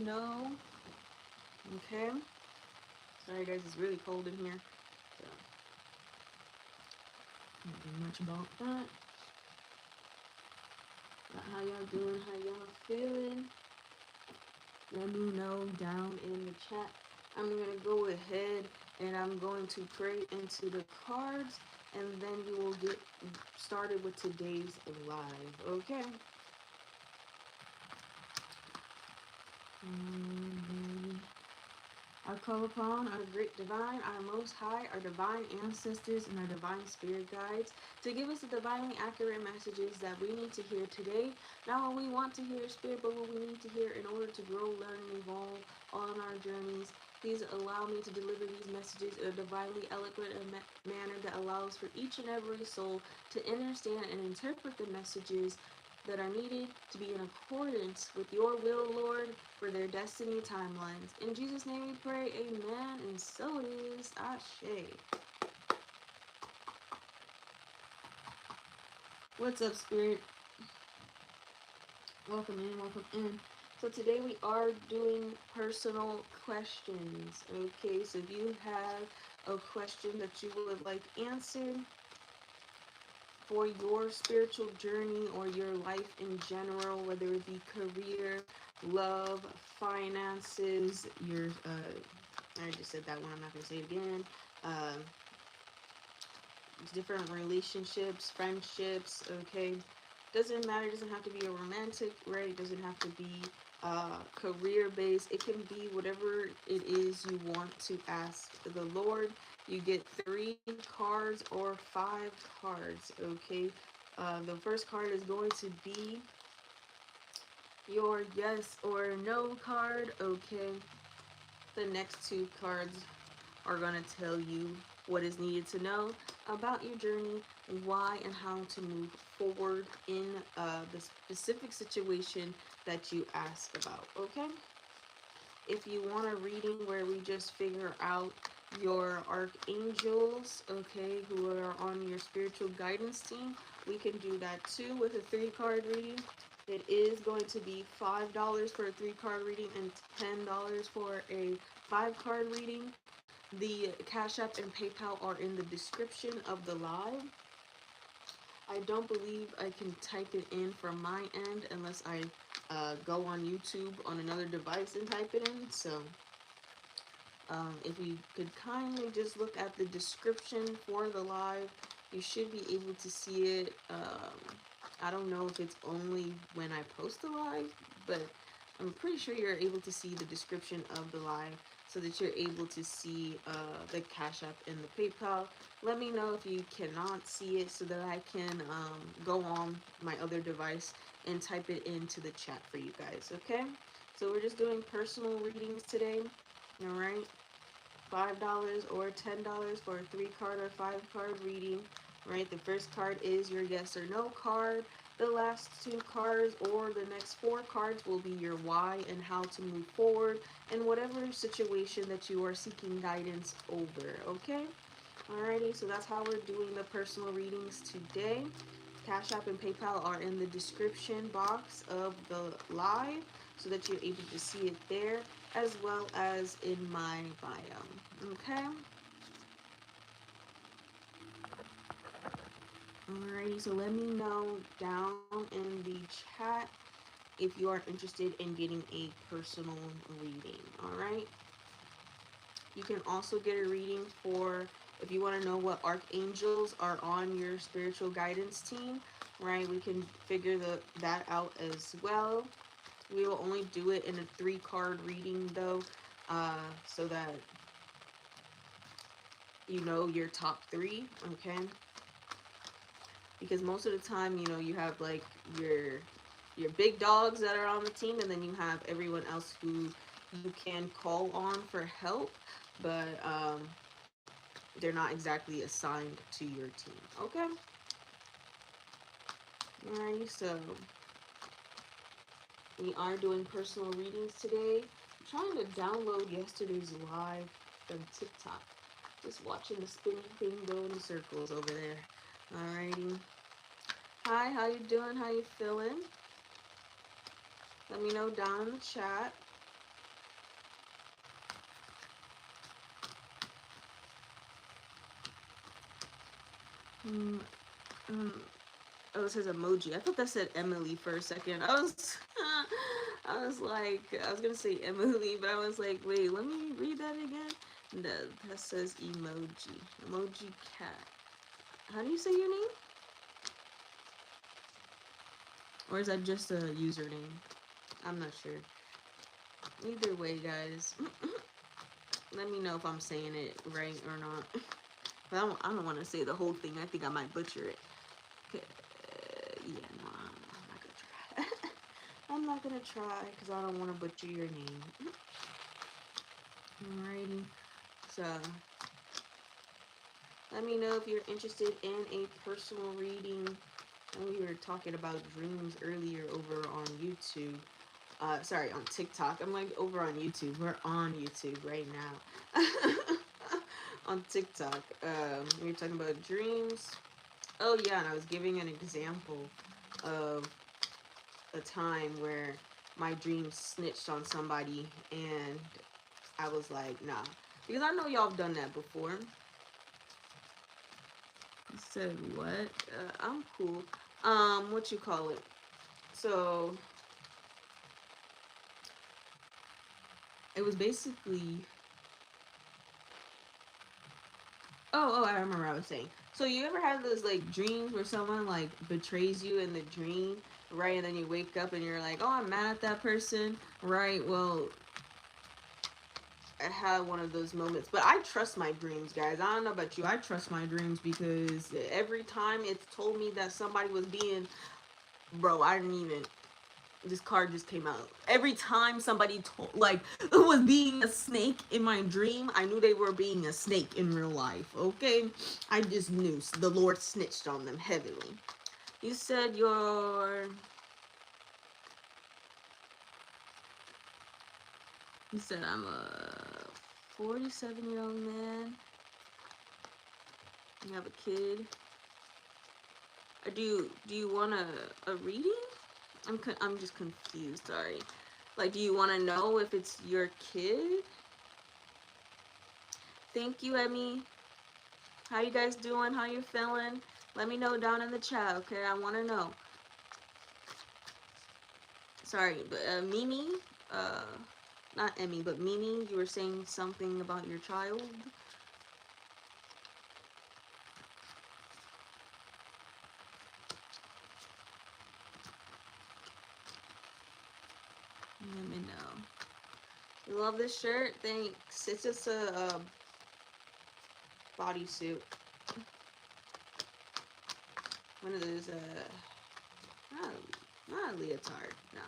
know. Okay. Sorry guys, it's really cold in here. So can't do much about that. But how y'all doing? How y'all feeling? Let me know down in the chat. I'm gonna go ahead and I'm going to pray into the cards, and then we will get started with today's live. Okay. I call upon our great divine, our most high, our divine ancestors, and our divine spirit guides to give us the divinely accurate messages that we need to hear today. Not what we want to hear, spirit, but what we need to hear in order to grow, learn, and evolve on our journeys. Please allow me to deliver these messages in a divinely eloquent manner that allows for each and every soul to understand and interpret the messages that are needed to be in accordance with your will, Lord, for their destiny timelines. In Jesus' name we pray, amen, and so it is, Ashe. What's up, Spirit? Welcome in, welcome in. So today we are doing personal questions, okay? So if you have a question that you would like answered for your spiritual journey or your life in general, whether it be career, love, finances, your I just said that one, I'm not gonna say it again. Um, different relationships, friendships, okay? Doesn't matter, doesn't have to be a romantic, right? It doesn't have to be career based. It can be whatever it is you want to ask the Lord. You get 3 cards or 5 cards, okay? The first card is going to be your yes or no card, okay? The next 2 cards are going to tell you what is needed to know about your journey, why and how to move forward in the specific situation that you ask about, okay? If you want a reading where we just figure out your archangels, okay, who are on your spiritual guidance team, we can do that too with a 3-card reading. It is going to be $5 for a 3-card reading and $10 for a 5-card reading. The Cash App and PayPal are in the description of the live. I don't believe I can type it in from my end unless I go on YouTube on another device and type it in. So if you could kindly just look at the description for the live, you should be able to see it. I don't know if it's only when I post the live, but I'm pretty sure you're able to see the description of the live so that you're able to see the Cash App and the PayPal. Let me know if you cannot see it so that I can go on my other device and type it into the chat for you guys, okay? So we're just doing personal readings today, all right? $5 or $10 for a 3-card or 5-card reading, right? The first card is your yes or no card. The last 2 cards or the next 4 cards will be your why and how to move forward in whatever situation that you are seeking guidance over, okay? Alrighty, so that's how we're doing the personal readings today. Cash App and PayPal are in the description box of the live so that you're able to see it there as well as in my bio. Okay? Alrighty, so let me know down in the chat if you are interested in getting a personal reading. Alright? You can also get a reading for if you want to know what archangels are on your spiritual guidance team, right? We can figure that out as well. We will only do it in a 3-card reading though, so that you know your top 3, okay? Because most of the time, you know, you have like your big dogs that are on the team, and then you have everyone else who you can call on for help, but they're not exactly assigned to your team, okay? Alrighty, so we are doing personal readings today. I'm trying to download yesterday's live from TikTok. Just watching the spinning thing go in circles over there. Alrighty. Hi, how you doing? How you feeling? Let me know down in the chat. Mm, oh, it says emoji. I thought that said Emily for a second. I was like, I was gonna say Emily, but I was like, wait, let me read that again. No, that says emoji. Emoji cat. How do you say your name? Or is that just a username? I'm not sure. Either way, guys, let me know if I'm saying it right or not. But I don't want to say the whole thing. I think I might butcher it. Yeah, no, I'm not gonna try. I'm not gonna try because I don't want to butcher your name. Alrighty. So, let me know if you're interested in a personal reading. And we were talking about dreams earlier over on YouTube. Sorry, on TikTok. I'm like over on YouTube. We're on YouTube right now. On TikTok. We were talking about dreams. Oh yeah, and I was giving an example of a time where my dream snitched on somebody, and I was like, nah, because I know y'all have done that before. You said what? I'm cool. What you call it? So it was basically. Oh, I remember what I was saying. So you ever have those like dreams where someone like betrays you in the dream, right? And then you wake up and you're like, oh, I'm mad at that person, right? Well, I had one of those moments, but I trust my dreams, guys. I don't know about you. I trust my dreams because every time it's told me that somebody was being, bro, I didn't even. This card just came out. Every time somebody told, like, was being a snake in my dream, I knew they were being a snake in real life. Okay, I just knew the Lord snitched on them heavily. You said you're. You said I'm a 47-year-old man. You have a kid. Do you want a reading? I'm just confused. Sorry. Like, do you want to know if it's your kid? Thank you, Emmy. How you guys doing? How you feeling? Let me know down in the chat, okay? I want to know. Sorry, but Mimi, uh, not Emmy, but Mimi, you were saying something about your child. Let me know. You love this shirt? Thanks. It's just a bodysuit. One of those, not, not a leotard, no.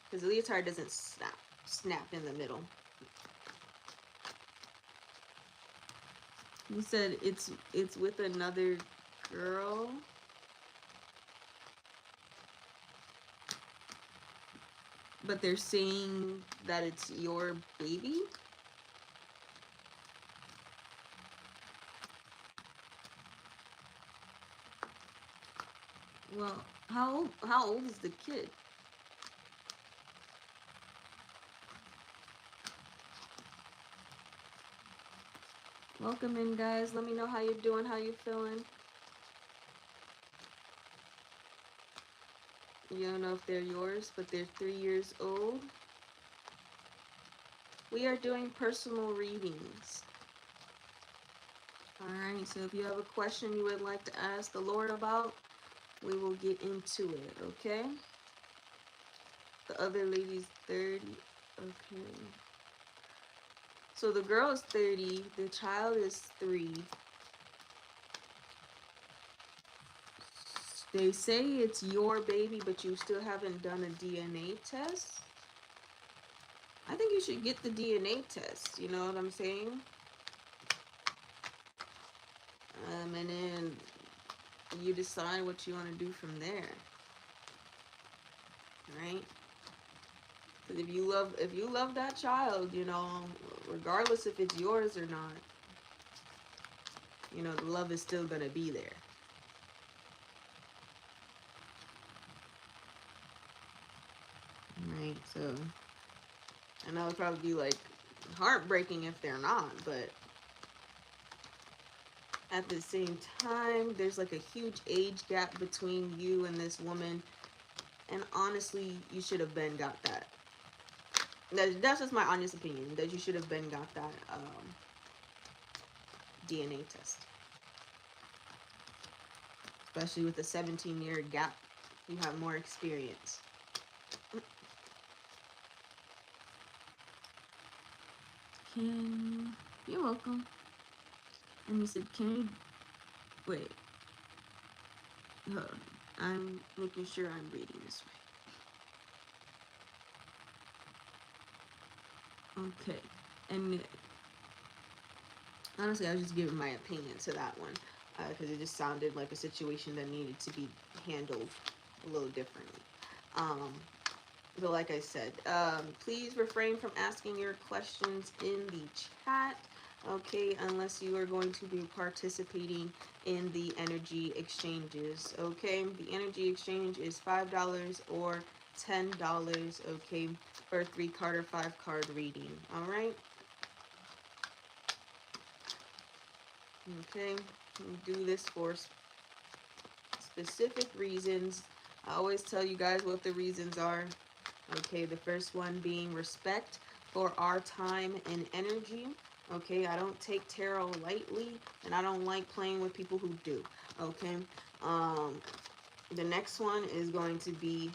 Because the leotard doesn't snap in the middle. You said it's with another girl. But they're saying that it's your baby? Well, how old is the kid? Welcome in, guys. Let me know how you're doing, how you feeling. You don't know if they're yours, but they're 3 years old. We are doing personal readings. Alright, so if you have a question you would like to ask the Lord about, we will get into it, okay? The other lady's 30. Okay. So the girl is 30, the child is 3. They say it's your baby, but you still haven't done a DNA test. I think you should get the DNA test, you know what I'm saying? And then you decide what you want to do from there, right? Because if you love that child, you know, regardless if it's yours or not, you know, the love is still gonna be there. Right, so I know it'd probably be like heartbreaking if they're not, but At the same time, there's like a huge age gap between you and this woman, and honestly, you should have been got that. That's just my honest opinion. That you should have been got that DNA test, especially with a 17-year gap. You have more experience. Can you're welcome. And he said, "Can you wait? Hold on. I'm making sure I'm reading this right." Okay. And honestly, I was just giving my opinion to that one because it just sounded like a situation that needed to be handled a little differently. Um, but like I said, please refrain from asking your questions in the chat. Okay, unless you are going to be participating in the energy exchanges. Okay, the energy exchange is $5 or $10. Okay, for a 3 card or 5 card reading. All right. Okay, we do this for specific reasons. I always tell you guys what the reasons are. Okay, the first one being respect for our time and energy. Okay, I don't take tarot lightly, and I don't like playing with people who do. Okay, um, the next one is going to be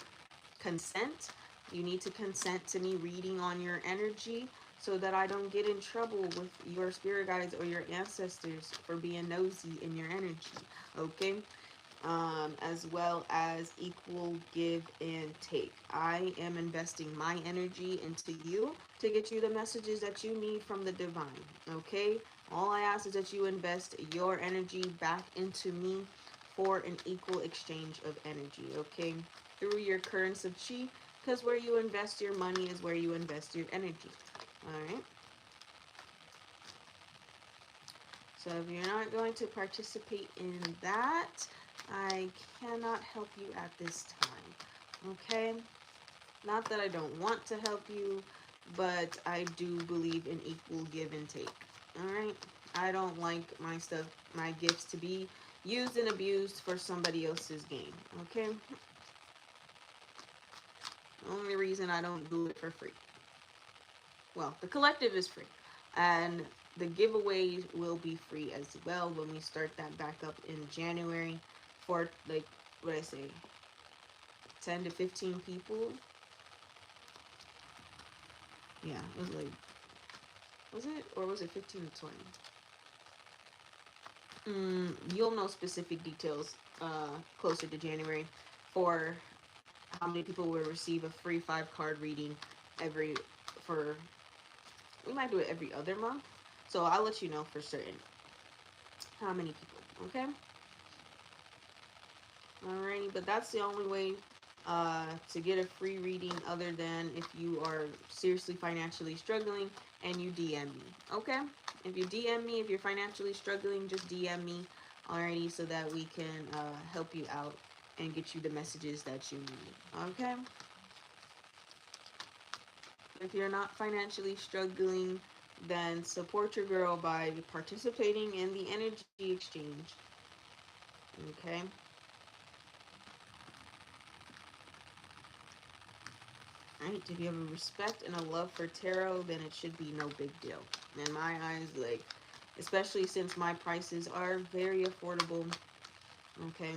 consent. You need to consent to me reading on your energy so that I don't get in trouble with your spirit guides or your ancestors for being nosy in your energy. Okay, as well as equal give and take. I am investing my energy into you to get you the messages that you need from the divine. Okay? All I ask is that you invest your energy back into me for an equal exchange of energy. Okay? Through your currents of chi, because where you invest your money is where you invest your energy. All right? So if you're not going to participate in that, I cannot help you at this time. Okay? Not that I don't want to help you, but I do believe in equal give and take. Alright? I don't like my stuff, my gifts to be used and abused for somebody else's gain. Okay? The only reason I don't do it for free. Well, the collective is free. And the giveaways will be free as well when we start that back up in January for like what I say 10 to 15 people. Yeah, it was like was it or was it 15 to 20? You'll know specific details closer to January for how many people will receive a free 5 card reading every for we might do it every other month. So I'll let you know for certain how many people, okay? Alrighty, but that's the only way to get a free reading other than if you are seriously financially struggling and you DM me, okay? If you DM me, if you're financially struggling, just DM me, alrighty, so that we can help you out and get you the messages that you need, okay? If you're not financially struggling, then support your girl by participating in the energy exchange, okay? Right? If you have a respect and a love for tarot, then it should be no big deal. In my eyes, like, especially since my prices are very affordable, okay?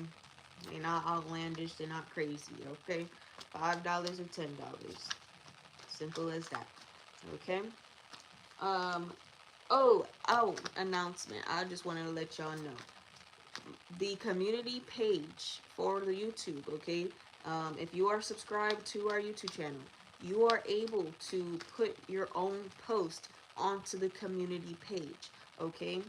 They're not outlandish, they're not crazy, okay? $5 or $10. Simple as that, okay? Um, announcement. I just wanted to let y'all know. The community page for the YouTube, okay? If you are subscribed to our YouTube channel, you are able to put your own post onto the community page, okay?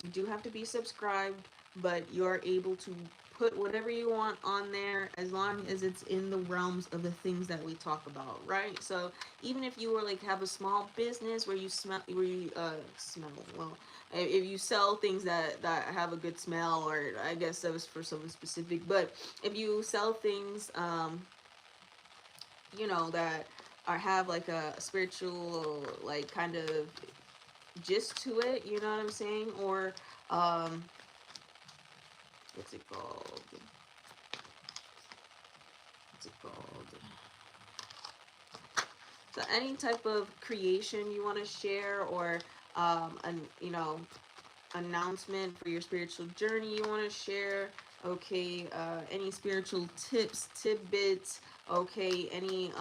You do have to be subscribed, but you're able to put whatever you want on there as long as it's in the realms of the things that we talk about, right? So even if you were like have a small business where you smell well, if you sell things that have a good smell, or I guess that was for something specific, but if you sell things that are have like a spiritual like kind of gist to it, you know what I'm saying, or um what's it called? What's it called? So any type of creation you want to share, or an announcement for your spiritual journey you want to share. Okay, any spiritual tips, tidbits. Okay, any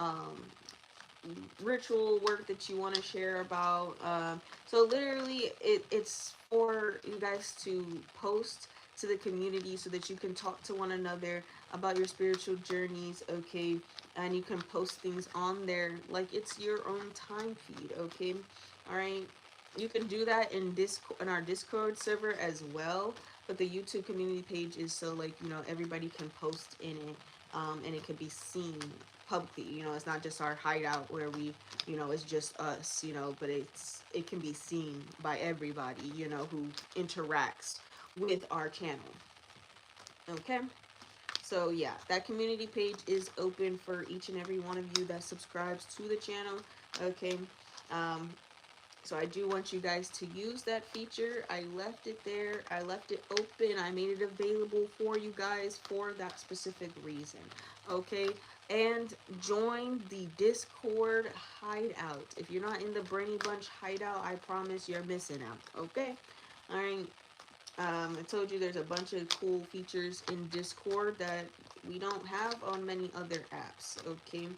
ritual work that you want to share about. So literally, it's for you guys to post to the community so that you can talk to one another about your spiritual journeys. Okay, and you can post things on there like it's your own time feed. Okay, all right. You can do that in our Discord server as well, but the YouTube community page is so, like, everybody can post in it, and it can be seen publicly. It's not just our hideout where we, it's just us, but it can be seen by everybody, who interacts with our channel. Okay? So yeah, that community page is open for each and every one of you that subscribes to the channel. Okay? Um, so I do want you guys to use that feature. I left it there. I left it open. I made it available for you guys for that specific reason. Okay? And join the Discord hideout. If you're not in the Brainy Bunch hideout, I promise you're missing out. Okay? Alright. I told you there's a bunch of cool features in Discord that we don't have on many other apps. Okay?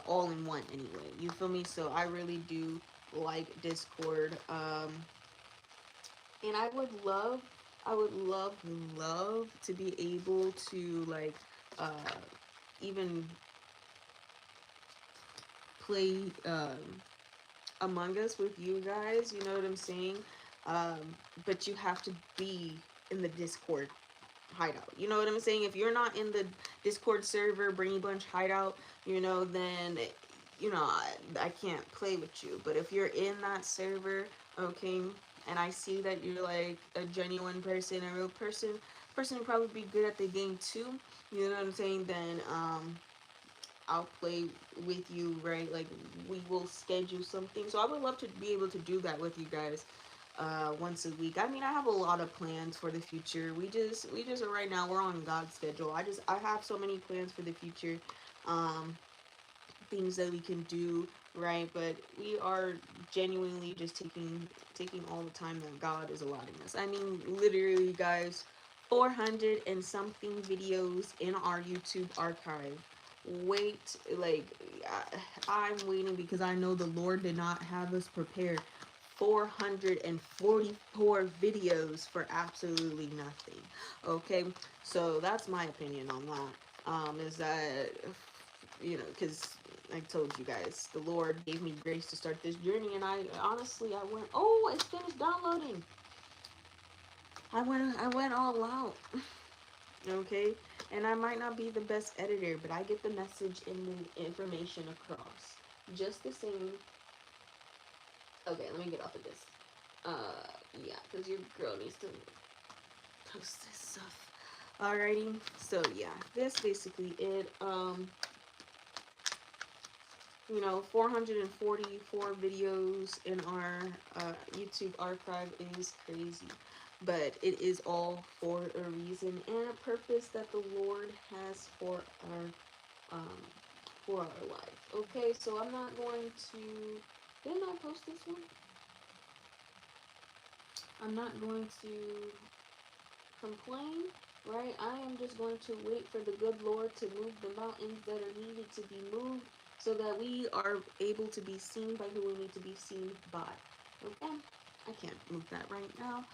All in one anyway. You feel me? So I really do like Discord. And I would love to be able to, like, uh, even play Among Us with you guys. You know what I'm saying? Um, but you have to be in the Discord hideout. You know what I'm saying? If you're not in the Discord server, Brainy Bunch hideout, then I can't play with you. But if you're in that server, okay, and I see that you're like a genuine person, a real person who probably be good at the game too. You know what I'm saying? Then I'll play with you, right? Like, we will schedule something. So I would love to be able to do that with you guys once a week. I mean, I have a lot of plans for the future. We just right now we're on God's schedule. I have so many plans for the future, um, things that we can do, right? But we are genuinely just taking all the time that God is allotting us. I mean, literally, guys, 400 and something videos in our YouTube archive. Wait, like, I'm waiting because I know the Lord did not have us prepared 444 videos for absolutely nothing. Okay, so that's my opinion on that. Is that, because I told you guys, the Lord gave me grace to start this journey, and I honestly, I went, oh, it's finished downloading. I went all out. Okay, and I might not be the best editor, but I get the message and the information across just the same. Okay, let me get off of this. Yeah, because your girl needs to post this stuff. Alrighty, so yeah, that's basically it. 444 videos in our YouTube archive is crazy, but it is all for a reason and a purpose that the Lord has um for our life. Okay, so I'm not going to. Didn't I post this one? I'm not going to complain, right? I am just going to wait for the good Lord to move the mountains that are needed to be moved so that we are able to be seen by who we need to be seen by. Okay? I can't move that right now.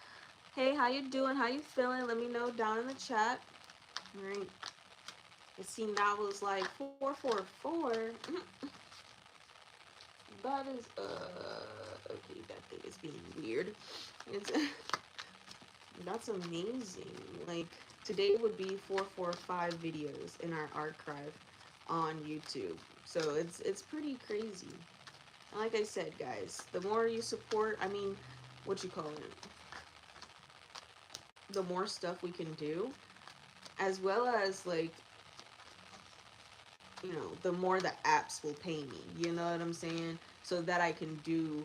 Hey, how you doing? How you feeling? Let me know down in the chat. All right. It seemed that was like 444. That is, okay, that thing is being weird. It's, that's amazing. Like, today would be 445 videos in our archive on YouTube. So it's pretty crazy. And like I said, guys, the more you support, I mean, what you call it, the more stuff we can do, as well as, like, the more the apps will pay me. You know what I'm saying? So that I can do.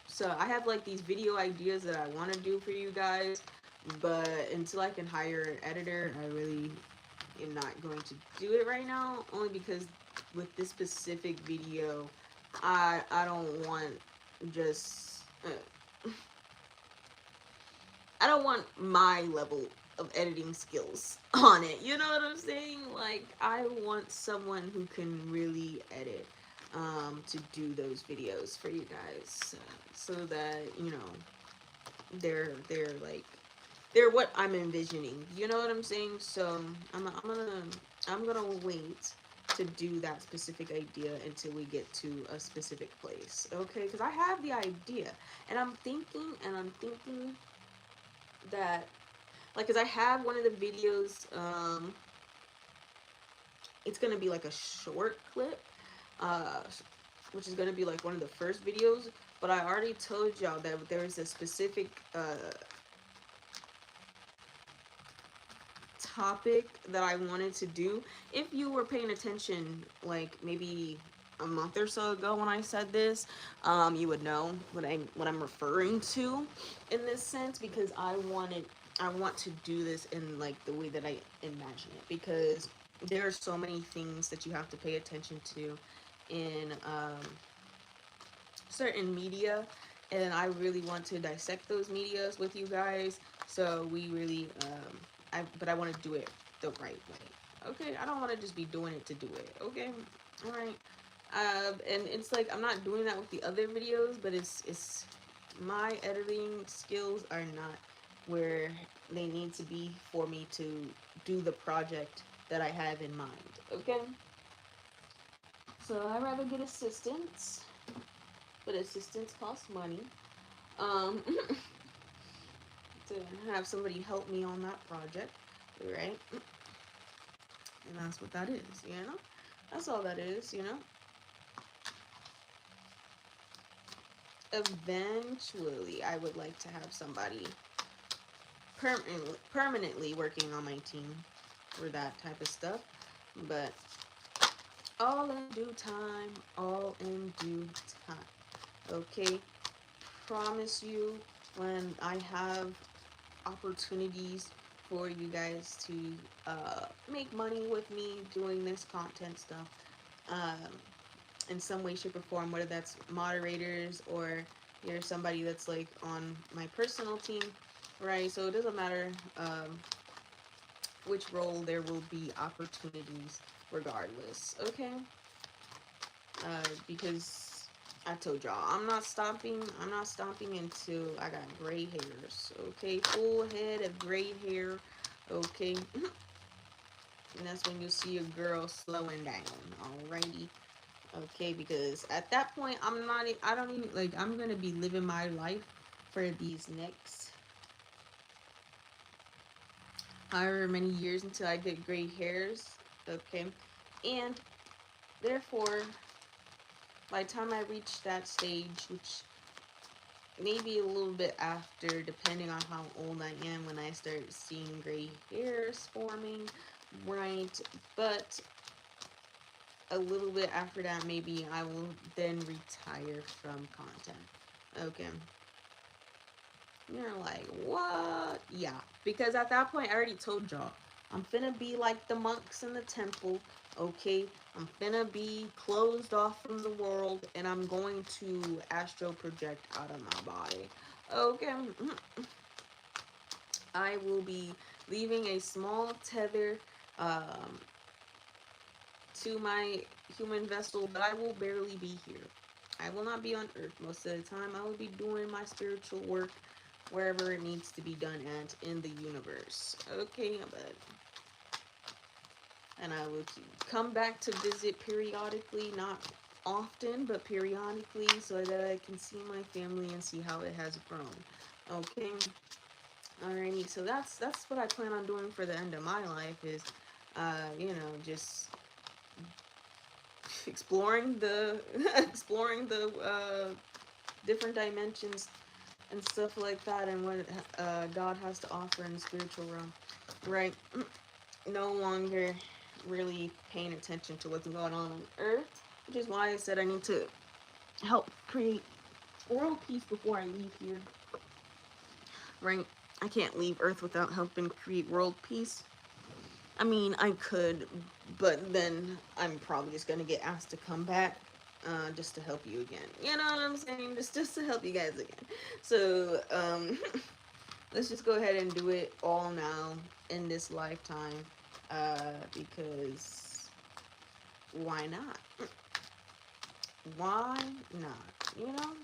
So I have, like, these video ideas that I want to do for you guys. But until I can hire an editor, I really am not going to do it right now. Only because with this specific video, I don't want just I don't want my level of editing skills on it. You know what I'm saying? Like, I want someone who can really edit to do those videos for you guys, so that they're like they're what I'm envisioning. You know what I'm saying? So I'm gonna wait to do that specific idea until we get to a specific place. Okay? Because I have the idea, and I'm thinking that, like, because I have one of the videos. It's gonna be like a short clip, uh, which is gonna be like one of the first videos. But I already told y'all that there's a specific topic that I wanted to do. If you were paying attention, like maybe a month or so ago when I said this, you would know what I'm referring to in this sense, because I want to do this in like the way that I imagine it, because there are so many things that you have to pay attention to in certain media, and I really want to dissect those medias with you guys. So we really, but I want to do it the right way. Okay, I don't want to just be doing it to do it. Okay, all right. And it's like I'm not doing that with the other videos, but it's my editing skills are not where they need to be for me to do the project that I have in mind. Okay, so I rather get assistance, but assistance costs money. Um, to have somebody help me on that project, right? And that's what that is. That's all that is. Eventually, I would like to have somebody permanently working on my team for that type of stuff. But all in due time, all in due time. Okay? Promise you, when I have opportunities for you guys to make money with me doing this content stuff, um, in some way, shape, or form, whether that's moderators or you're somebody that's like on my personal team, right? So it doesn't matter which role, there will be opportunities regardless, okay? Because I told y'all, I'm not stopping until I got gray hairs, okay? Full head of gray hair, okay? And that's when you'll see a girl slowing down, alrighty? Okay, because at that point, I don't even, like, I'm gonna be living my life for these next however many years until I get gray hairs, okay? And therefore, by the time I reach that stage, which maybe a little bit after, depending on how old I am, when I start seeing gray hairs forming, right? But a little bit after that, maybe I will then retire from content. Okay. You're like, what? Yeah. Because at that point, I already told y'all, I'm finna be like the monks in the temple, okay? I'm finna be closed off from the world, and I'm going to astral project out of my body. Okay. I will be leaving a small tether um, to my human vessel, but I will barely be here. I will not be on Earth most of the time. I will be doing my spiritual work wherever it needs to be done at in the universe. Okay, but and I will come back to visit periodically, not often, but periodically, so that I can see my family and see how it has grown. Okay. Alrighty, so that's what I plan on doing for the end of my life is, just exploring the exploring the different dimensions and stuff like that, and what God has to offer in the spiritual realm, right? No longer really paying attention to what's going on Earth, which is why I said I need to help create world peace before I leave here, right? I can't leave Earth without helping create world peace. I mean, I could, but then I'm probably just gonna get asked to come back, just to help you again. You know what I'm saying? Just to help you guys again. So, let's just go ahead and do it all now in this lifetime, because why not? Why not? You know?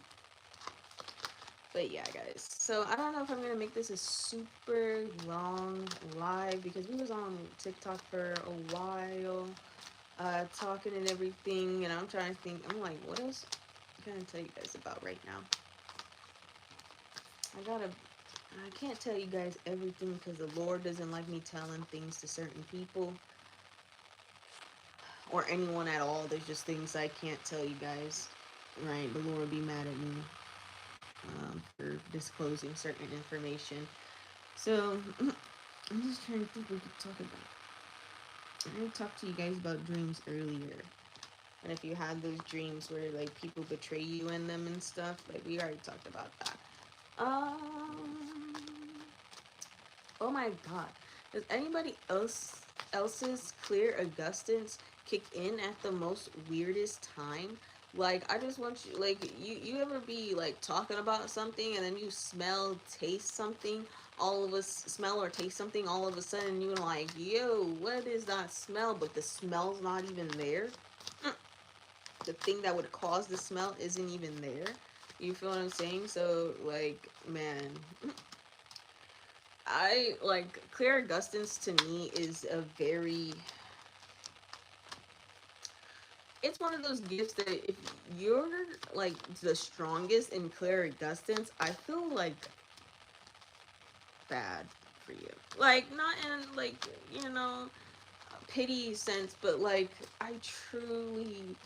But yeah, guys. So I don't know if I'm gonna make this a super long live because we was on TikTok for a while, talking and everything, and I'm trying to think. I'm like, what else can I tell you guys about right now? I gotta. I can't tell you guys everything because the Lord doesn't like me telling things to certain people or anyone at all. There's just things I can't tell you guys. Right? The Lord will be mad at me, for disclosing certain information. So I'm just trying to think what we could talk about. I talked to you guys about dreams earlier. And if you had those dreams where like people betray you in them and stuff, like we already talked about that. Um oh my god. Does anybody else's clear Augustins kick in at the most weirdest time? Like I just want you like you ever be like talking about something and then you taste something, all of us smell or taste something, all of a sudden you're like, yo, what is that smell? But the smell's not even there. Mm. The thing that would cause the smell isn't even there. You feel what I'm saying? So like, man, I like Claire Augustins to me is a very, it's one of those gifts that if you're like the strongest in Claire Augustins, I feel like bad for you. Like not in like, you know, pity sense, but like I truly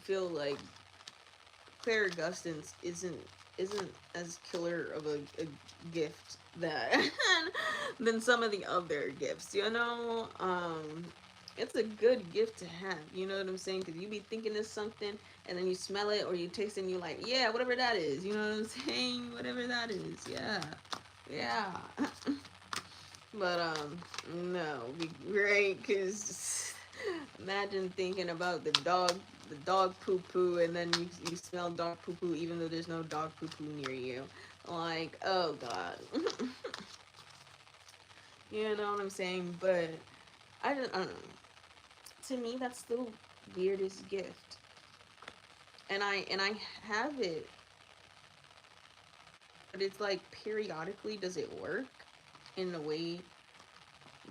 feel like Claire Augustins isn't as killer of a gift that than some of the other gifts, you know. It's a good gift to have, you know what I'm saying? Because you be thinking of something and then you smell it or you taste it and you like, yeah, whatever that is, you know what I'm saying? Whatever that is, yeah, yeah. But no, be great because imagine thinking about the dog poo poo, and then you smell dog poo poo even though there's no dog poo poo near you. Like, oh god, you know what I'm saying? But I don't know. To me, that's the weirdest gift, and I have it, but it's like periodically, does it work in a way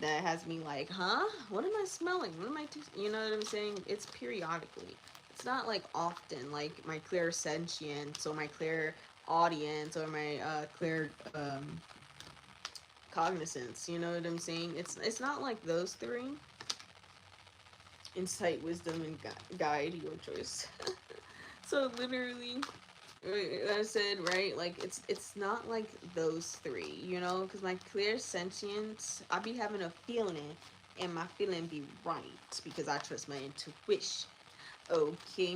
that has me like, huh? What am I smelling? What am I you know what I'm saying? It's periodically. It's not like often, like my clear sentience or my clear audience or my clear cognizance. You know what I'm saying? It's not like those three. Insight, wisdom, and guide, your choice. So literally, I said, right, like it's not like those three, you know, because my clear sentience, I be having a feeling, and my feeling be right because I trust my intuition. Okay,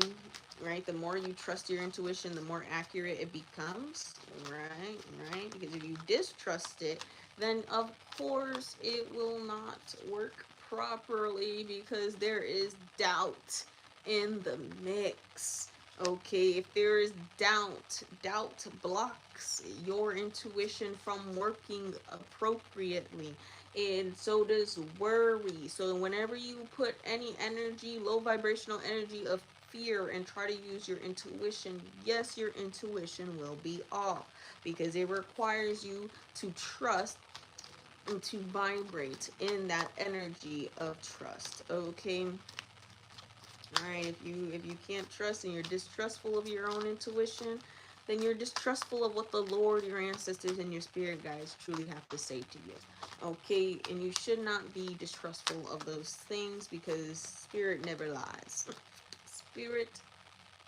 right. The more you trust your intuition, the more accurate it becomes. Right. Because if you distrust it, then of course it will not work properly because there is doubt in the mix. Okay, if there is doubt blocks your intuition from working appropriately. And so does worry. So whenever you put any energy, low vibrational energy of fear, and try to use your intuition, yes, your intuition will be off because it requires you to trust and to vibrate in that energy of trust. Okay. All right, if you can't trust and you're distrustful of your own intuition, then you're distrustful of what the Lord, your ancestors, and your spirit guides truly have to say to you. Okay, and you should not be distrustful of those things because spirit never lies. Spirit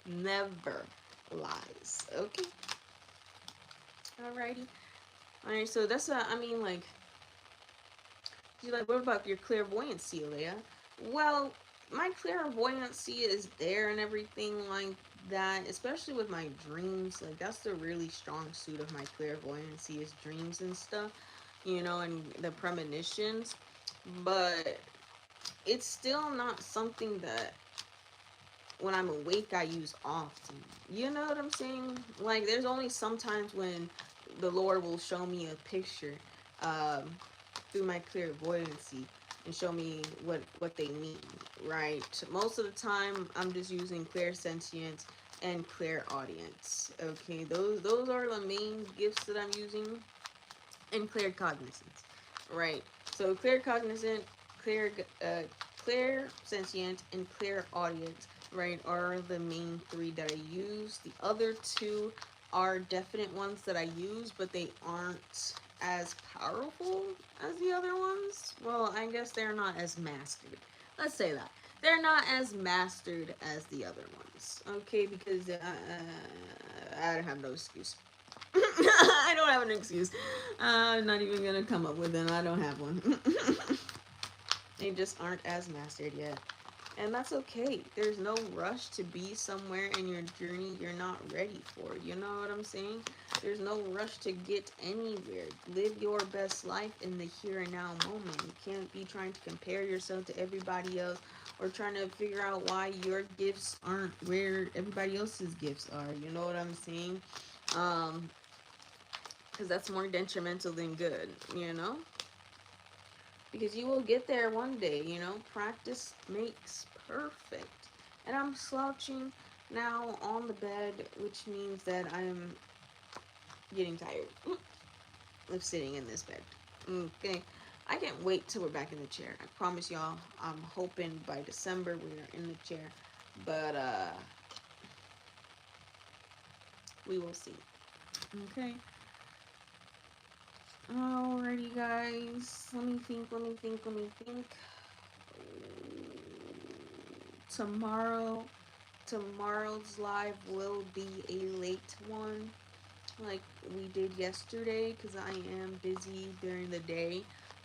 never lies. Okay, alrighty. Alright, so that's I mean, like, you're like, what about your clairvoyancy, Leia? Well, my clairvoyancy is there and everything like that, especially with my dreams, like that's the really strong suit of my clairvoyancy is dreams and stuff, you know, and the premonitions. But it's still not something that when I'm awake I use often. You know what I'm saying? Like there's only sometimes when the Lord will show me a picture um, through my clairvoyancy and show me what they mean, right? Most of the time I'm just using clairsentience and clairaudience. Okay, those are the main gifts that I'm using, and claircognizance, right? So claircognizant, clear, uh, clairsentient, and clairaudience, right, are the main three that I use. The other two are definite ones that I use, but they aren't as powerful as the other ones. Well, I guess they're not as mastered. Let's say that. They're not as mastered as the other ones. Okay, because I don't have no excuse. I don't have an excuse. I'm not even gonna come up with it. I don't have one. They just aren't as mastered yet. And that's okay. There's no rush to be somewhere in your journey you're not ready for. You know what I'm saying? There's no rush to get anywhere. Live your best life in the here and now moment. You can't be trying to compare yourself to everybody else or trying to figure out why your gifts aren't where everybody else's gifts are. You know what I'm saying? Um, because that's more detrimental than good, you know? Because you will get there one day, you know? Practice makes perfect. And I'm slouching now on the bed, which means that I'm getting tired of sitting in this bed. Okay. I can't wait till we're back in the chair. I promise y'all, I'm hoping by December we are in the chair. But we will see. Okay. Alrighty, guys. Let me think. Tomorrow, tomorrow's live will be a late one, like we did yesterday, because I am busy during the day.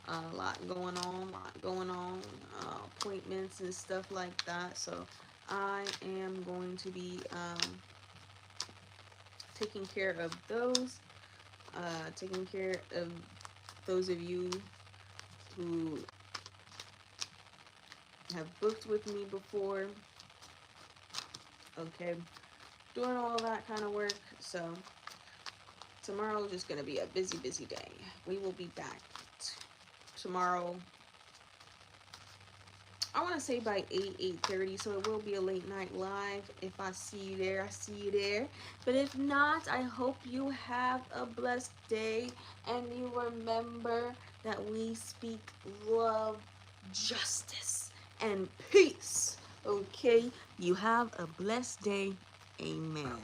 A lot going on, appointments and stuff like that. So I am going to be taking care of those, taking care of those of you who have booked with me before. Okay, doing all that kind of work. So tomorrow is just gonna be a busy, busy day. We will be back tomorrow. I want to say by 8:30, so it will be a late night live. If I see you there, I see you there. But if not, I hope you have a blessed day, and you remember that we speak love, justice, and peace. Okay, you have a blessed day. Amen.